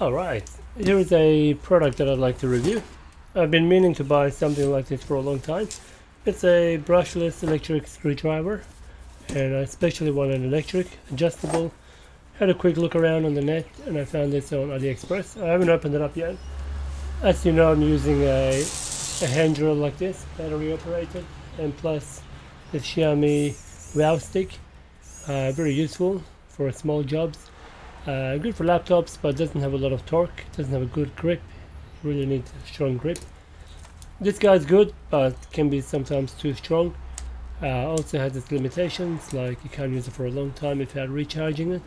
Alright, here is a product that I'd like to review. I've been meaning to buy something like this for a long time. It's a brushless electric screwdriver, and I especially want an electric, adjustable. Had a quick look around on the net and I found this on AliExpress. I haven't opened it up yet. As you know, I'm using a hand drill like this, battery operated, and plus the Xiaomi Wow stick. Very useful for small jobs. Good for laptops, but doesn't have a lot of torque, doesn't have a good grip. Really need a strong grip. This guy's good, but can be sometimes too strong. Also has its limitations, like you can't use it for a long time without recharging it.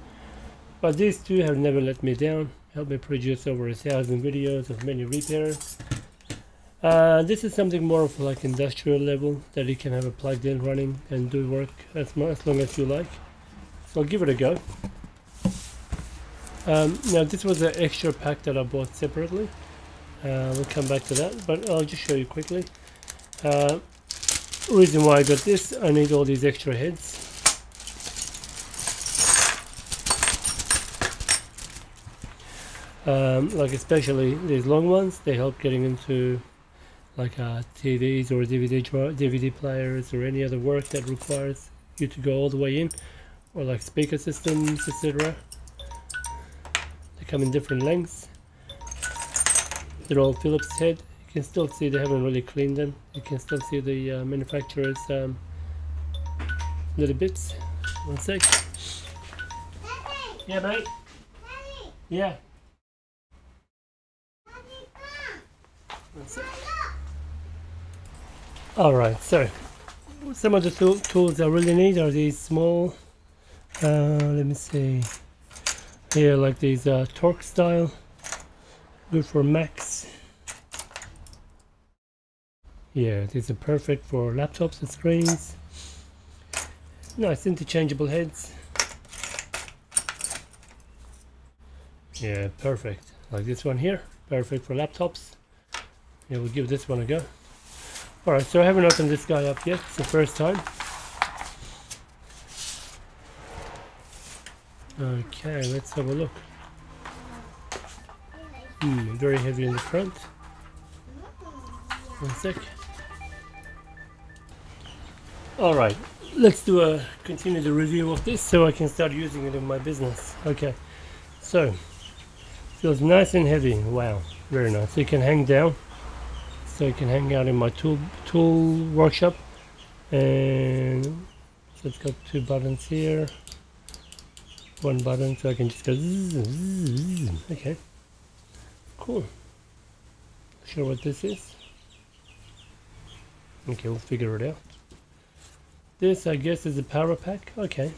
But these two have never let me down, helped me produce over 1,000 videos of many repairs. This is something more of like industrial level, that you can have it plugged in running and do work as long as you like. So I'll give it a go. Now this was an extra pack that I bought separately. We'll come back to that, but I'll just show you quickly. Reason why I got this, I need all these extra heads. Like especially these long ones, they help getting into like TVs or DVD players or any other work that requires you to go all the way in, or like speaker systems, etc. They come in different lengths. They're all Phillips head. You can still see they haven't really cleaned them. You can still see the manufacturer's little bits. One sec. Yeah, mate. Yeah. One sec. Alright, so some of the tools I really need are these small, let me see, here like these torque style, good for Macs. Yeah, these are perfect for laptops and screens. Nice interchangeable heads. Yeah, perfect. Like this one here, perfect for laptops. Yeah, we'll give this one a go. Alright, so I haven't opened this guy up yet, it's the first time. Okay, let's have a look. Very heavy in the front. One sec. Alright, let's continue the review of this so I can start using it in my business. Okay, so feels nice and heavy. Wow, very nice. You can hang down. So you can hang out in my tool workshop, and so it's got two buttons here, one button, so I can just go zzz. Okay, cool. Not sure what this is. Okay, we'll figure it out. This, I guess, is a power pack. Okay,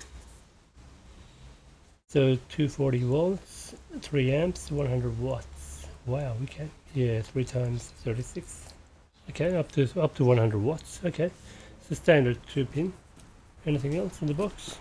so 240 volts, 3 amps, 100 watts. Wow. Okay, yeah, 3 times 36. Okay, up to 100 watts. Okay, it's a standard 2-pin. Anything else in the box?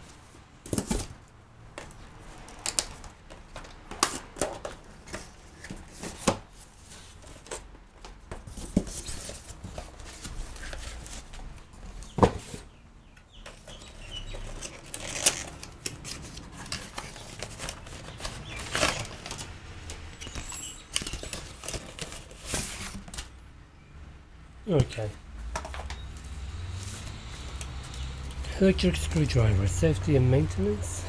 Okay. Electric screwdriver, safety and maintenance.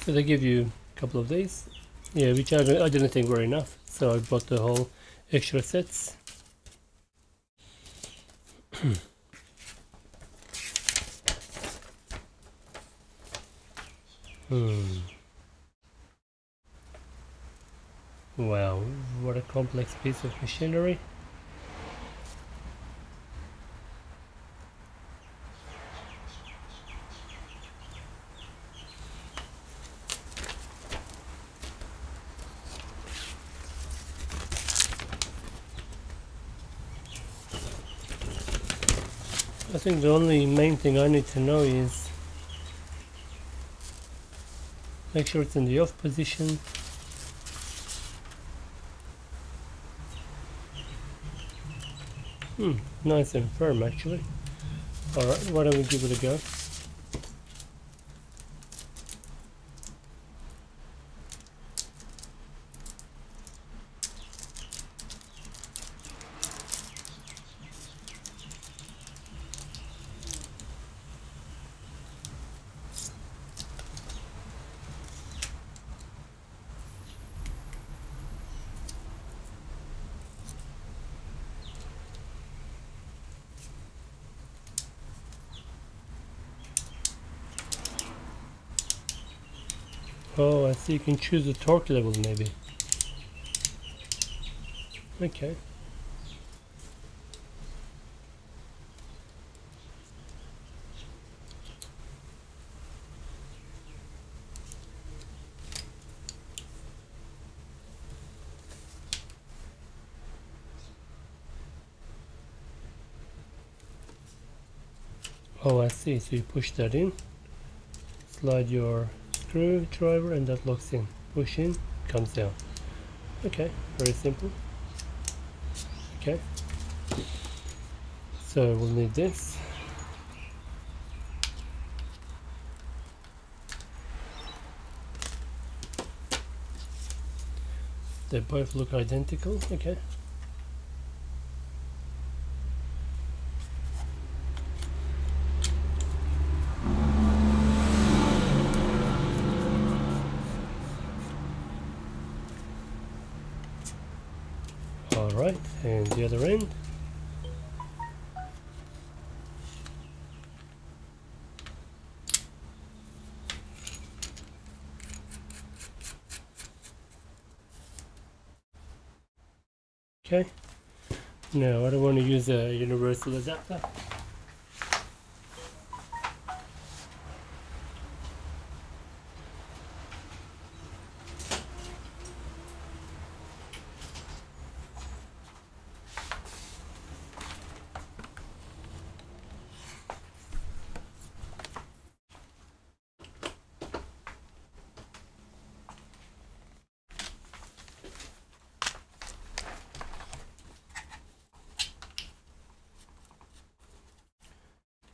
So they give you a couple of these. Yeah, which I didn't think were enough, so I bought the whole extra sets. Wow, what a complex piece of machinery. I think the only main thing I need to know is make sure it's in the off position. Nice and firm actually. Alright, why don't we give it a go? Oh, I see. You can choose the torque level maybe. Okay. Oh, I see. So you push that in, slide your screwdriver, and that locks in. Push in, comes down. Okay, very simple. Okay. So we'll need this. They both look identical. Okay. Alright, and the other end. Okay, now I don't want to use a universal adapter.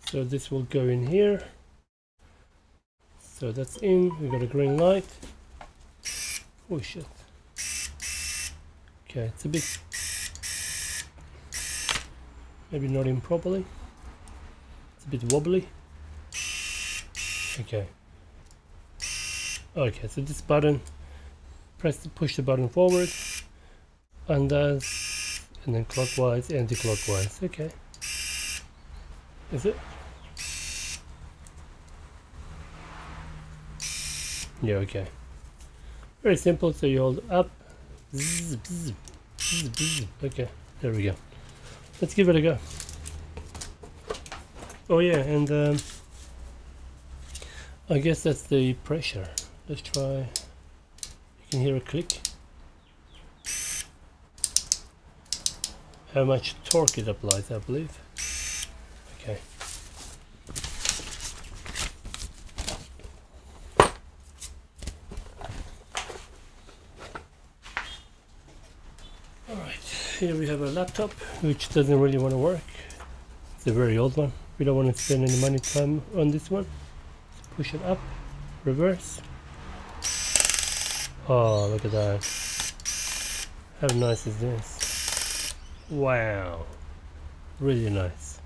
So this will go in here. So that's in. We got a green light. Oh shit. Okay, it's a bit maybe not in properly. It's a bit wobbly. Okay. Okay, so this button, push the button forward, and then clockwise, anti-clockwise. Okay. Is it? Yeah, okay. Very simple. So you hold up. Okay, there we go. Let's give it a go. Oh yeah, and I guess that's the pressure. Let's try. You can hear a click. How much torque it applies, I believe. Okay. Here we have a laptop which doesn't really want to work. It's a very old one. We don't want to spend any time on this one. Let's push it up, reverse. Oh, look at that. How nice is this? Wow. Really nice.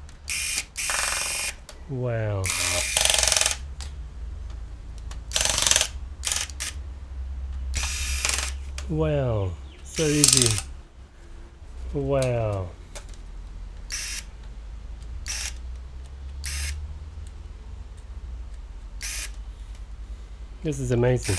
Wow. Wow. So easy. Wow. This is amazing.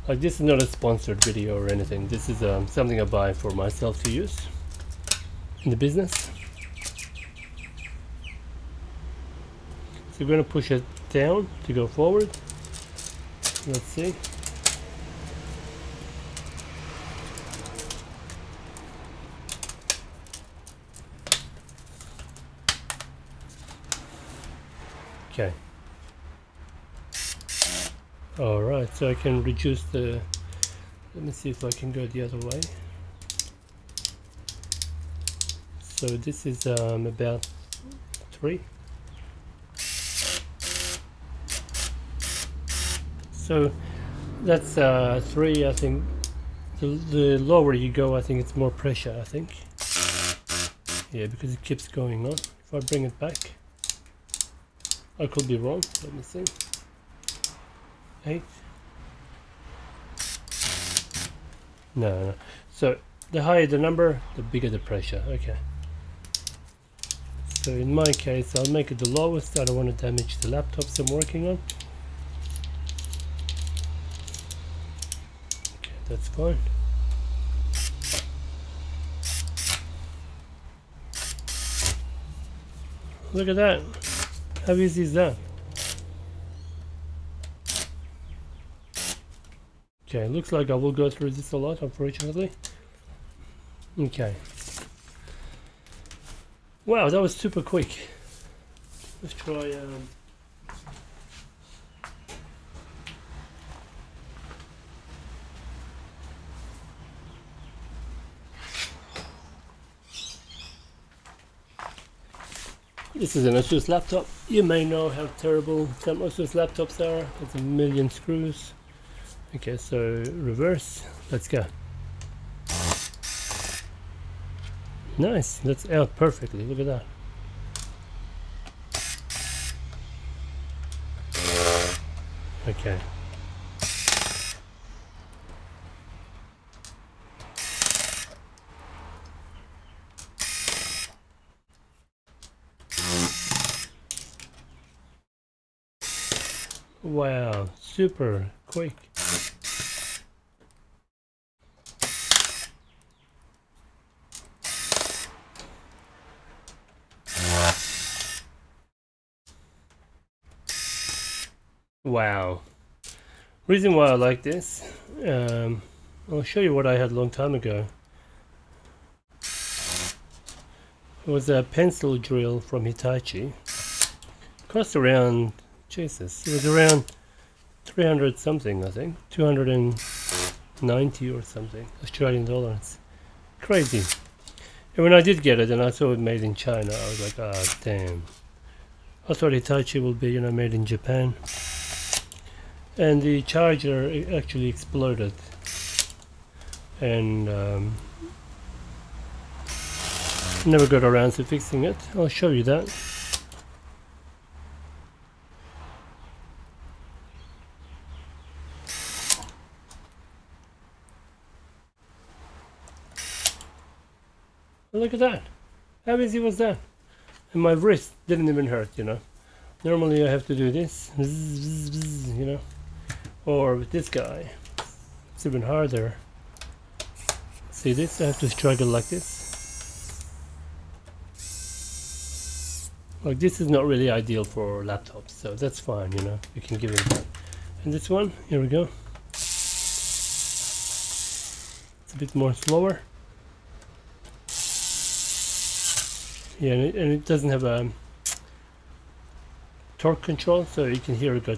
Like, this is not a sponsored video or anything. This is something I buy for myself to use in the business. So we're going to push it down to go forward. Let's see. Okay. Alright, so I can reduce the... Let me see if I can go the other way. So this is about 3. So that's 3, I think. The lower you go, I think it's more pressure, I think. Yeah, because it keeps going on. If I bring it back, I could be wrong. Let me see. 8. No. So the higher the number, the bigger the pressure. Okay. So in my case, I'll make it the lowest. I don't want to damage the laptops I'm working on. Okay, that's fine. Look at that. How easy is that? Okay, looks like I will go through this a lot, unfortunately. Okay. Wow, that was super quick. Let's try this is an ASUS laptop. You may know how terrible some ASUS laptops are. It's a million screws. Okay, so reverse. Let's go. Nice, that's out perfectly. Look at that. Okay. Wow, super quick. Wow. Reason why I like this, I'll show you what I had a long time ago. It was a pencil drill from Hitachi. Cost around, Jesus, it was around 300 something, I think. 290 or something, Australian dollars. Crazy. And when I did get it and I saw it made in China, I was like, ah, damn. I thought Hitachi would be, you know, made in Japan. And the charger actually exploded, and never got around to fixing it. I'll show you that. Look at that. How easy was that? And my wrist didn't even hurt, you know. Normally I have to do this, you know. Or with this guy, it's even harder. See this? I have to struggle like this. Like this is not really ideal for laptops, so that's fine, you know. You can give it that. And this one, here we go. It's a bit more slower. Yeah, and it doesn't have a torque control, so you can hear it go,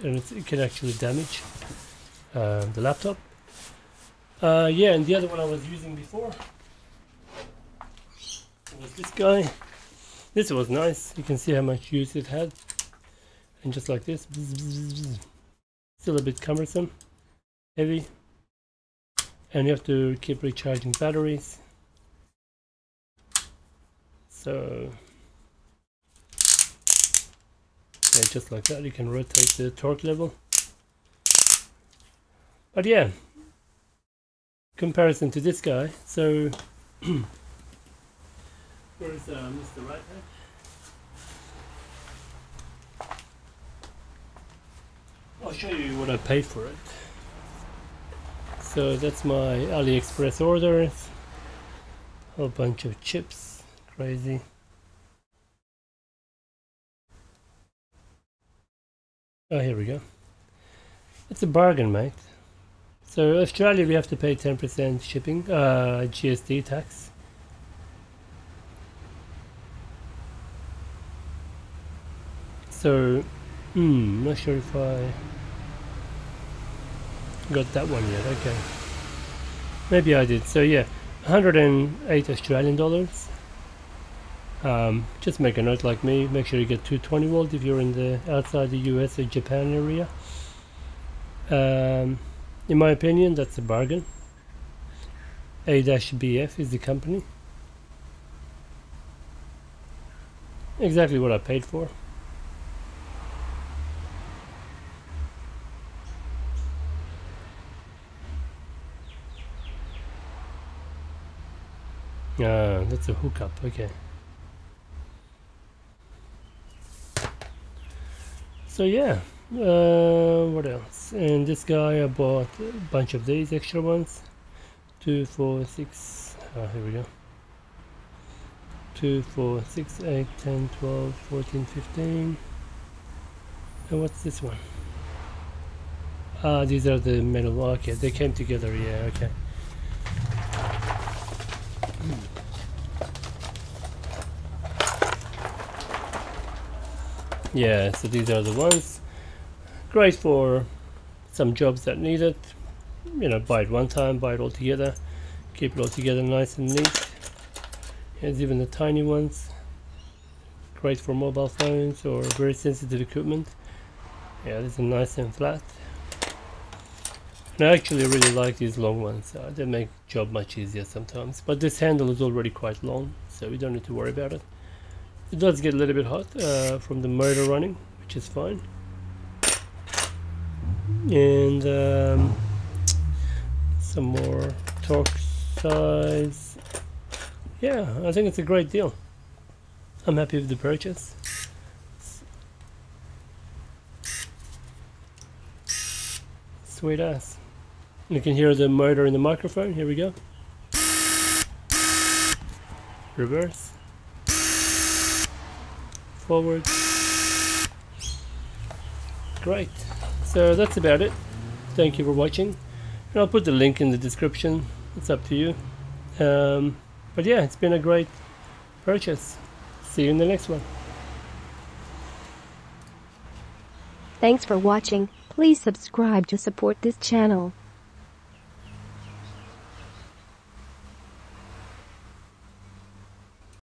and it can actually damage the laptop. Yeah, and the other one I was using before was this guy. This was nice. You can see how much use it had, and just like this, still a bit cumbersome, heavy, and you have to keep recharging batteries. So yeah, just like that, you can rotate the torque level. But yeah, comparison to this guy. So where's Mr. Right Hand? I'll show you what I paid for it. So that's my AliExpress orders. A whole bunch of chips, crazy. Oh, here we go. It's a bargain, mate. So Australia, we have to pay 10% shipping, GST tax. So, not sure if I got that one yet. Okay, maybe I did. So yeah, 108 Australian dollars. Just make a note like me. Make sure you get 220 volt if you're in the outside the US or Japan area. In my opinion, that's a bargain. A-BF is the company. Exactly what I paid for. That's a hookup, okay. So yeah, what else? And this guy, I bought a bunch of these extra ones. 2, 4, 6, here we go. 2, 4, 6, 8, 10, 12, 14, 15. And what's this one? These are the metal. Okay, they came together. Yeah, okay. Yeah, so these are the ones. Great for some jobs that need it. You know, buy it one time, buy it all together, keep it all together nice and neat. Here's even the tiny ones. Great for mobile phones or very sensitive equipment. Yeah, these are nice and flat. And I actually really like these long ones. They make job much easier sometimes. But this handle is already quite long, so we don't need to worry about it. It does get a little bit hot from the motor running, which is fine. And some more torque size. Yeah, I think it's a great deal. I'm happy with the purchase. Sweet ass. You can hear the motor in the microphone. Here we go. Reverse. Forward. Great. So that's about it. Thank you for watching. And I'll put the link in the description. It's up to you. But yeah, it's been a great purchase. See you in the next one. Thanks for watching. Please subscribe to support this channel.